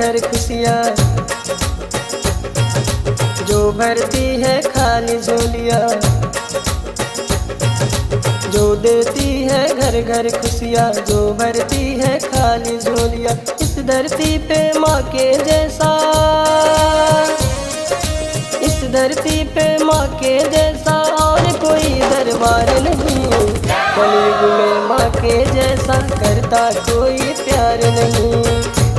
घर खुशियाँ, जो भरती है खाली झोलियाँ, जो देती है घर घर खुशियाँ, जो भरती है खाली झोलियाँ। इस धरती पे माँ के जैसा, इस धरती पे माँ के जैसा और कोई दरबार नहीं। कलयुग में माँ के जैसा करता कोई प्यार नहीं,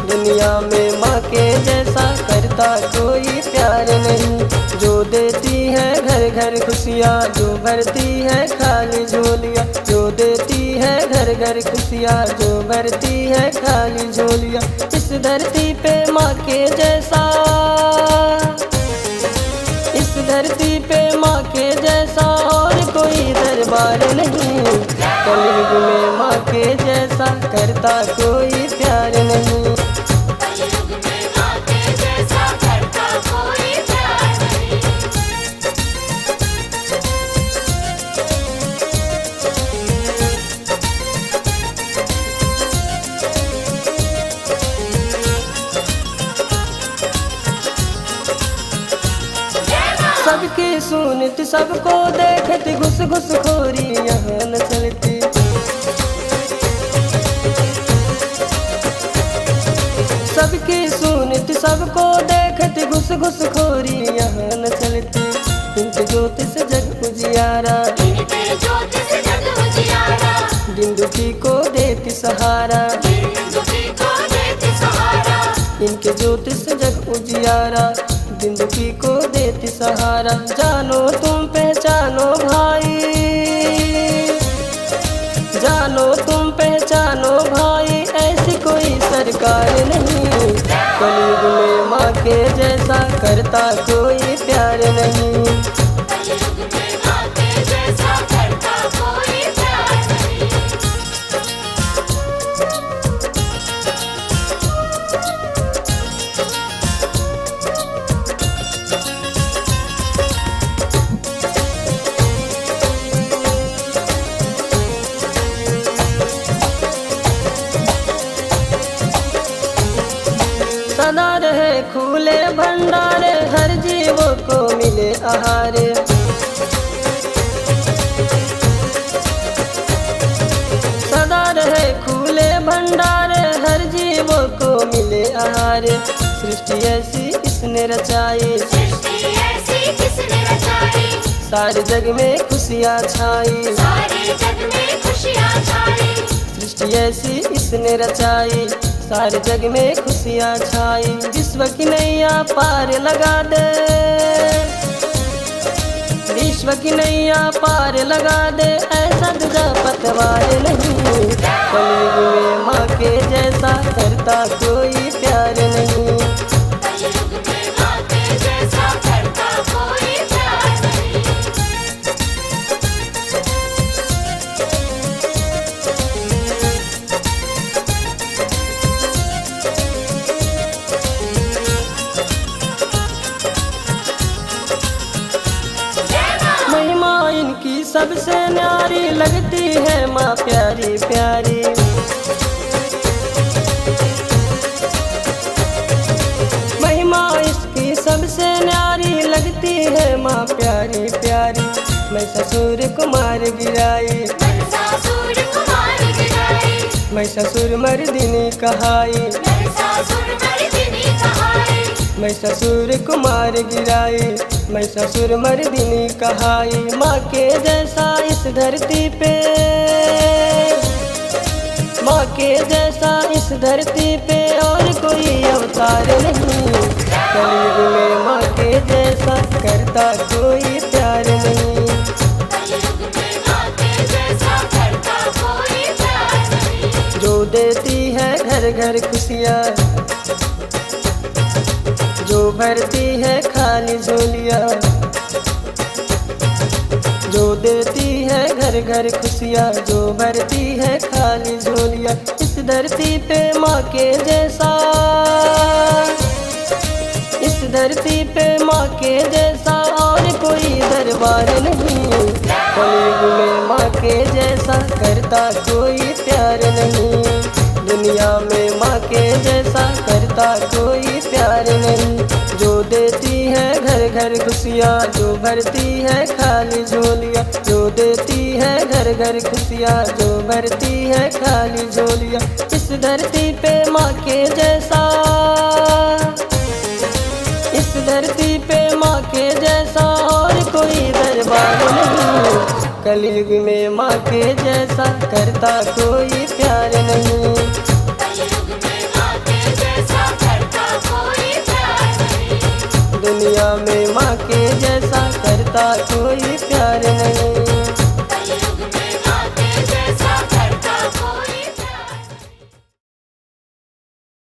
दुनिया में माँ के जैसा करता कोई प्यार नहीं। जो देती है घर घर खुशियाँ, जो भरती है खाली झोलियाँ, जो देती है घर घर खुशियाँ, जो भरती है खाली झोलियाँ। इस धरती पे माँ के जैसा, इस धरती पे माँ के जैसा और कोई दरबार नहीं। कलयुग में माँ के जैसा करता कोई प्यार नहीं। कलयुग में माँ के जैसा करता कोई प्यार नहीं। सबकी सुनती सबको देखती, घुस घुस खोरी यहाँ न चलती। सबकी सुनती सबको देखती, घुस घुस खोरी यहाँ न चलती। इनके ज्योति से जग उजियारा, इनके ज्योति से जग उजियारा, दिन दुखी को देती सहारा। दिन दुखी को देती सहारा। इनके ज्योति से जग उजियारा, दिन दुखी को देती सहारा। जानो तुम पहचानो भाई, जानो तुम पहचानो भाई, ऐसी कोई सरकार नहीं। कलयुग में माँ के जैसा करता कोई प्यार नहीं। कलयुग में माँ के जैसा करता कोई प्यार नहीं। सदा रहे खुले भंडारे, हर जीव को मिले आहारे। सदा रहे खुले भंडारे, हर जीव को मिले आहारे। सृष्टि ऐसी इसने रचाई, सृष्टि ऐसी किसने रचाई, सारे जग में खुशियाँ छाई। सारे जग में खुशियाँ छाई। सृष्टि ऐसी इसने रचाई, सारे जग में खुशियाँ छाई। विश्व की नैया पार लगा दे, विश्व की नैया पार लगा दे, ऐसा दूजा पतवार नहीं। कलयुग में माँ के जैसा करता कोई प्यार नहीं। कलयुग में माँ के जैसा करता कोई प्यार नहीं। महिमा इनकी सबसे न्यारी, लगती है माँ प्यारी प्यारी। महिमा इसकी सबसे न्यारी, लगती है माँ प्यारी प्यारी। मैं ससुर कुमार गिराई, महिषासुर कुमार गिराई, मैं ससुर मर्दिनी कहाई। महिषासुर मर्दिनी कहाई। मैं ससुर कुमार गिराई, मैं ससुर मर्दिनी कहाई। माँ के जैसा इस धरती पे, माँ के जैसा इस धरती पे और कोई अवतार नहीं। कलयुग में माँ के जैसा करता कोई प्यार नहीं। कलयुग में माँ के जैसा करता कोई प्यार नहीं। जो देती है घर घर खुशियाँ, जो भरती है खाली झोलियाँ, जो देती है घर घर खुशियाँ, जो भरती है खाली झोलियाँ। इस धरती पे माँ के जैसा, इस धरती पे माँ के जैसा और कोई दरबार नहीं। कलयुग में माँ के जैसा करता कोई प्यार नहीं, दुनिया में माँ के जैसा करता करता कोई प्यार नहीं। जो देती है घर घर खुशियाँ, जो भरती है खाली झोलियाँ, जो देती है घर घर खुशियाँ, जो भरती है खाली झोलियाँ। इस धरती पे माँ के जैसा, इस धरती पे माँ के जैसा और कोई दरबार नहीं। कलयुग में माँ के जैसा करता कोई प्यार नहीं। कलयुग में माँ के जैसा करता कोई प्यार नहीं। दुनिया में माँ के जैसा करता कोई प्यार नहीं।